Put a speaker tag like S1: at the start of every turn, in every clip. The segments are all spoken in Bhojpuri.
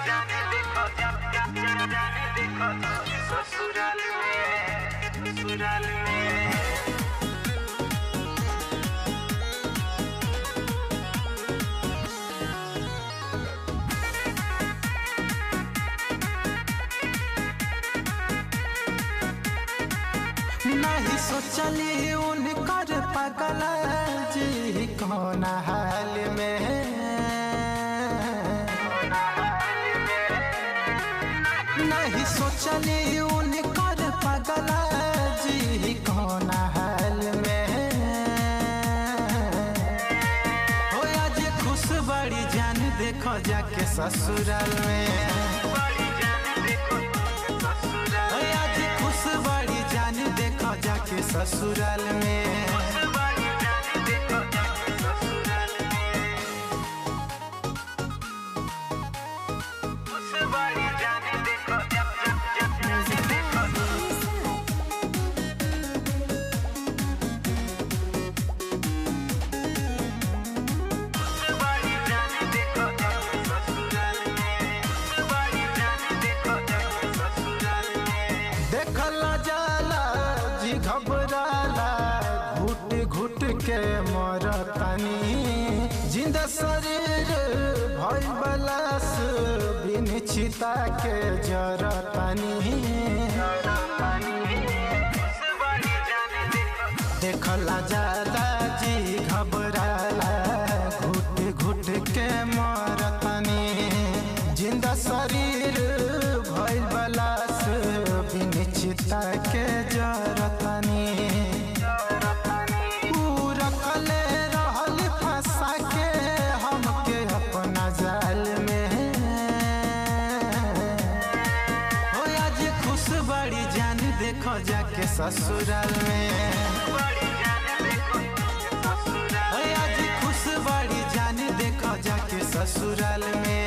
S1: जाने देखो जाने देखो ससुराल में
S2: नहीं सोचली उनकर पगल जी कौन हाल में, नहीं सोचली उनकर पगल जी कौन हाल में। हो आज खुश बड़ी जान देखो जाके ससुराल में, देखो जाके ससुराल में। देखला जाला जी घबराला घुट घुट के मरतानी, जिंदा शरीर भइल बलास बिन चिता के जरतानी। देखला जाला जी घबराला घुट घुट के मरतानी, जिंदा शरीर भइल बलास बिन चिता के जरतानी। रखले रहल फंसा के हमके अपना जाल में। हो आज खुश बड़ी जान देखो जाके ससुराल में, हो आज खुश बड़ी जान देखो जाके ससुराल में।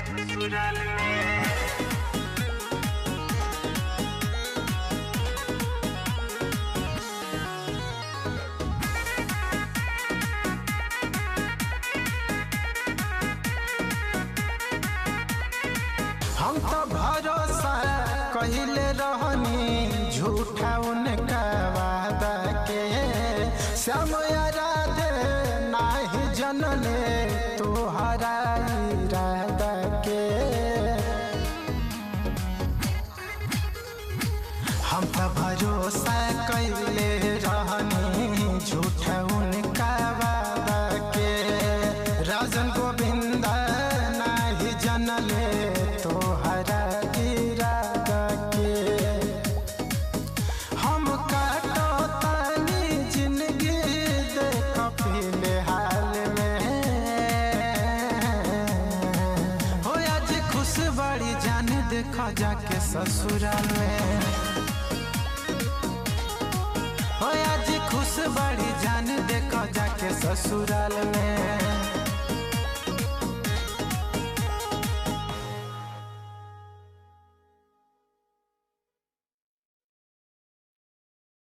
S2: ससुराल में हम तो भरोसा कहिले रहनी झूठा उनका वादा के, श्याम राधे नाही जनले तोहरा इरादा के। हम तो भरोसा कहिले रहनी झूठा उनका वादा के, राजन गोविंदा नाही जनले तोहरा इरादा के। हम काटो तानी जिंदगी देख फिलहाल में। हो आज खुश बड़ी जान देखो जाके ससुराल में, हो आज खुश बड़ी जान देखो जाके ससुराल में।